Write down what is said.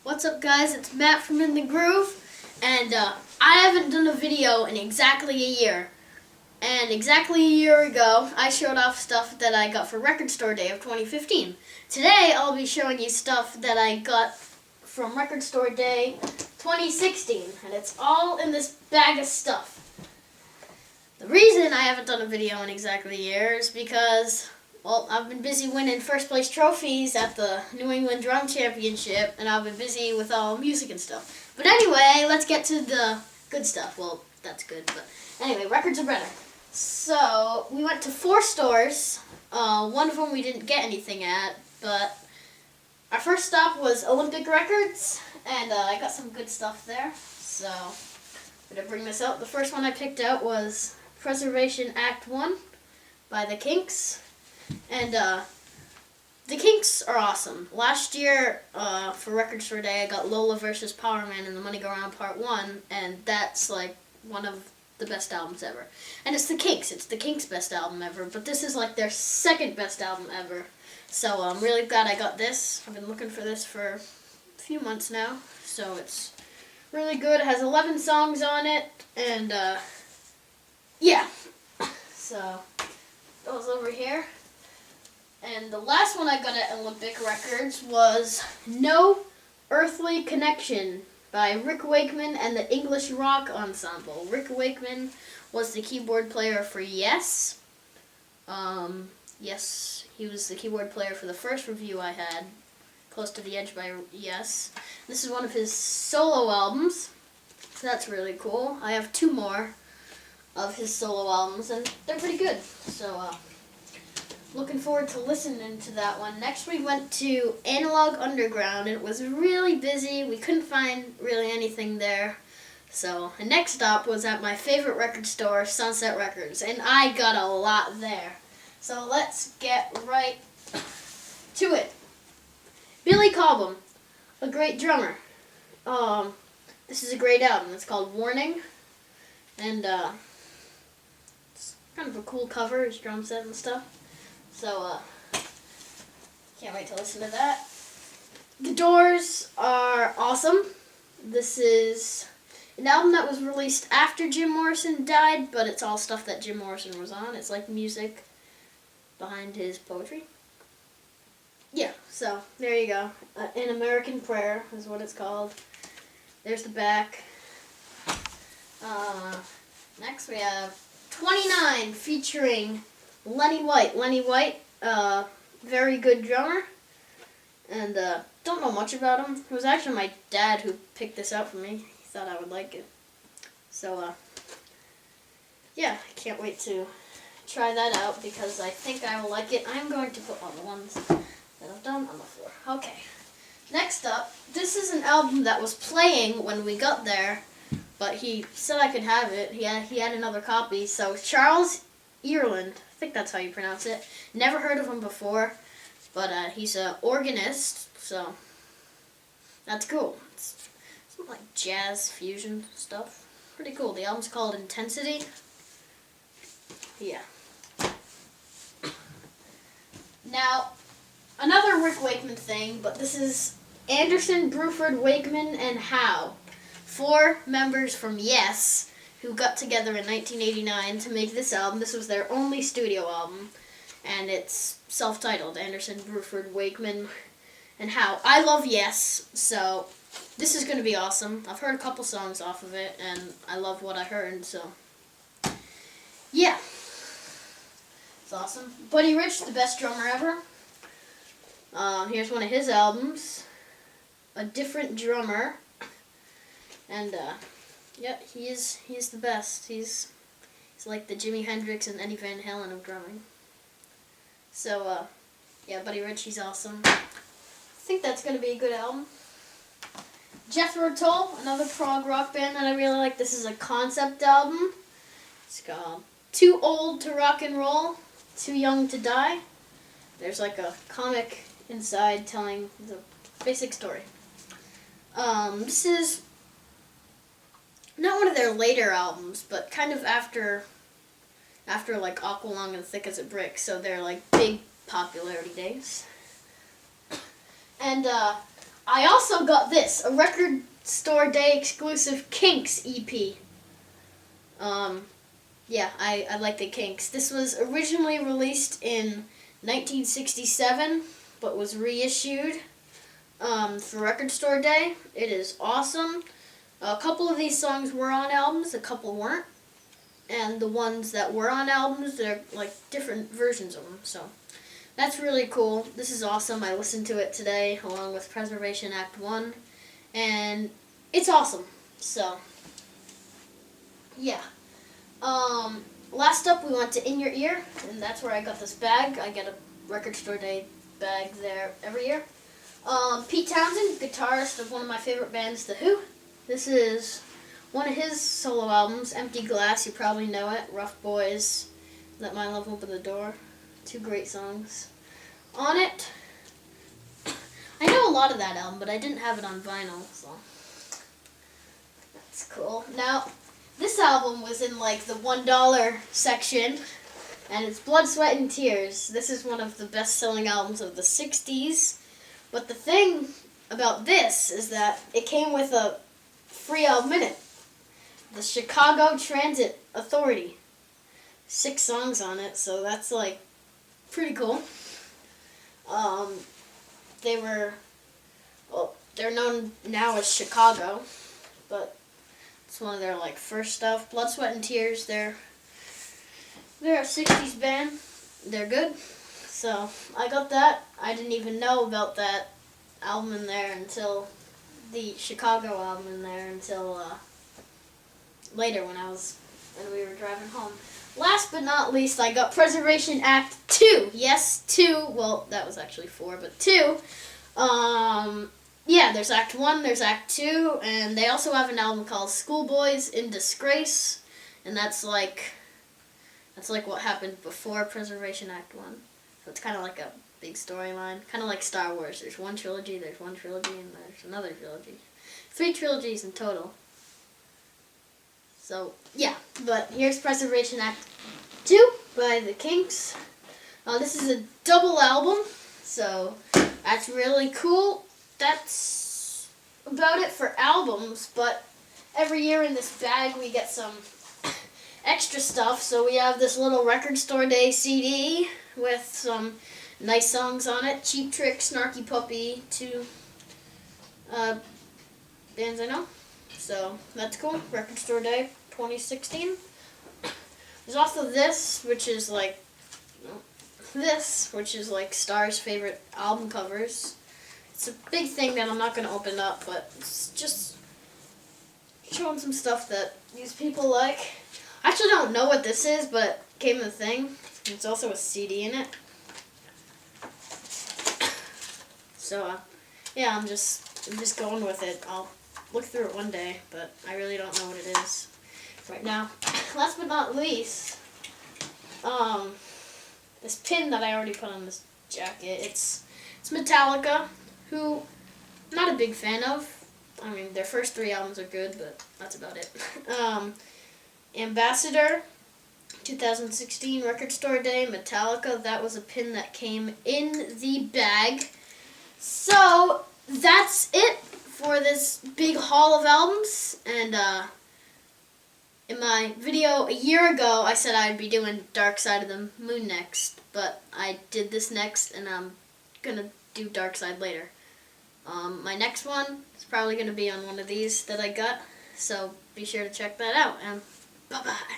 What's up, guys? It's Matt from In the Groove, and I haven't done a video in exactly a year. And exactly a year ago, I showed off stuff that I got for Record Store Day of 2015. Today, I'll be showing you stuff that I got from Record Store Day 2016, and it's all in this bag of stuff. The reason I haven't done a video in exactly a year is because, well, I've been busy winning first place trophies at the New England Drum Championship, and I've been busy with all music and stuff. But anyway, let's get to the good stuff. Well, that's good, but anyway, records are better. So, we went to 4 stores. One of them we didn't get anything at, but our first stop was Olympic Records, and I got some good stuff there. So, I'm going to bring this out. The first one I picked out was Preservation Act 1 by the Kinks. And the Kinks are awesome. Last year, for Record Store Day, I got Lola vs. Power Man and the Money Go Round Part 1, and that's like one of the best albums ever. And it's the Kinks. It's the Kinks' best album ever, but this is like their second best album ever. So I'm really glad I got this. I've been looking for this for a few months now, so it's really good. It has 11 songs on it, and yeah. So, those over here. And the last one I got at Olympic Records was No Earthly Connection by Rick Wakeman and the English Rock Ensemble. Rick Wakeman was the keyboard player for Yes. Yes, he was the keyboard player for the first review I had, Close to the Edge by Yes. This is one of his solo albums, so that's really cool. I have 2 more of his solo albums, and they're pretty good. So, looking forward to listening to that one. Next we went to Analog Underground, and it was really busy. We couldn't find really anything there. So the next stop was at my favorite record store, Sunset Records, and I got a lot there. So let's get right to it. Billy Cobham, a great drummer. This is a great album. It's called Warning, and it's kind of a cool cover, his drum set and stuff. So, can't wait to listen to that. The Doors are awesome. This is an album that was released after Jim Morrison died, but it's all stuff that Jim Morrison was on. It's like music behind his poetry. Yeah, so there you go. An American Prayer is what it's called. There's the back. Next we have Twennynine featuring Lenny White. Lenny White, very good drummer, and don't know much about him. It was actually my dad who picked this out for me. He thought I would like it. So, yeah, I can't wait to try that out because I think I will like it. I'm going to put all the ones that I've done on the floor. Okay, next up, this is an album that was playing when we got there, but he said I could have it. He had another copy, so Charles Earland, I think that's how you pronounce it. Never heard of him before, but he's an organist, so that's cool. It's some like jazz fusion stuff. Pretty cool. The album's called Intensity. Yeah. Now, another Rick Wakeman thing, but this is Anderson, Bruford, Wakeman, and Howe. 4 members from Yes, who got together in 1989 to make this album. This was their only studio album, and it's self-titled, Anderson, Bruford, Wakeman, and Howe. I love Yes, so this is going to be awesome. I've heard a couple songs off of it, and I love what I heard, so yeah. It's awesome. Buddy Rich, the best drummer ever. Here's one of his albums, A Different Drummer, and yeah, he is the best. He's like the Jimi Hendrix and Eddie Van Halen of drumming. So, yeah, Buddy Rich, he's awesome. I think that's going to be a good album. Jethro Tull, another prog rock band that I really like. This is a concept album. It's called Too Old to Rock and Roll, Too Young to Die. There's like a comic inside telling the basic story. This is not one of their later albums, but kind of after like Aqualung and Thick as a Brick, so they're like big popularity days. And I also got this, a Record Store Day exclusive Kinks EP. Yeah, I like the Kinks. This was originally released in 1967, but was reissued for Record Store Day. It is awesome. A couple of these songs were on albums, a couple weren't. And the ones that were on albums, they're like different versions of them. So that's really cool. This is awesome. I listened to it today along with Preservation Act 1. And it's awesome. So, yeah. Last up, we went to In Your Ear, and that's where I got this bag. I get a Record Store Day bag there every year. Pete Townshend, guitarist of one of my favorite bands, The Who. This is one of his solo albums, Empty Glass. You probably know it. Rough Boys, Let My Love Open the Door. 2 great songs on it. I know a lot of that album, but I didn't have it on vinyl, so that's cool. Now, this album was in like the $1 section, and it's Blood, Sweat, and Tears. This is one of the best-selling albums of the 60s. But the thing about this is that it came with a free album in it. The Chicago Transit Authority. 6 songs on it, so that's like pretty cool. They're known now as Chicago, but it's one of their like first stuff. Blood, Sweat, and Tears. They're a 60s band. They're good. So I got that. I didn't even know about that album in there until the Chicago album in there until later when we were driving home. Last but not least, I got Preservation Act 2. Yes, 2. Well, that was actually 4, but 2. Yeah, there's Act 1, there's Act 2, and they also have an album called Schoolboys in Disgrace, and that's like what happened before Preservation Act 1. So it's kind of like a big storyline, kind of like Star Wars. There's one trilogy, and there's another trilogy. 3 trilogies in total. So, yeah, but here's Preservation Act 2 by the Kinks. This is a double album, so that's really cool. That's about it for albums, but every year in this bag we get some extra stuff. So we have this little Record Store Day CD with some nice songs on it. Cheap Trick, Snarky Puppy, 2 bands I know. So that's cool. Record Store Day 2016. There's also this, which is like Star's favorite album covers. It's a big thing that I'm not going to open up, but it's just showing some stuff that these people like. I actually don't know what this is, but it came in the thing. It's also a CD in it. So, yeah, I'm just going with it. I'll look through it one day, but I really don't know what it is right now. Last but not least, this pin that I already put on this jacket. It's Metallica, who I'm not a big fan of. I mean, their first 3 albums are good, but that's about it. Ambassador, 2016 Record Store Day, Metallica. That was a pin that came in the bag. So that's it for this big haul of albums. And in my video a year ago, I said I'd be doing Dark Side of the Moon next, but I did this next, and I'm gonna do Dark Side later. My next one is probably gonna be on one of these that I got, so be sure to check that out, and bye-bye.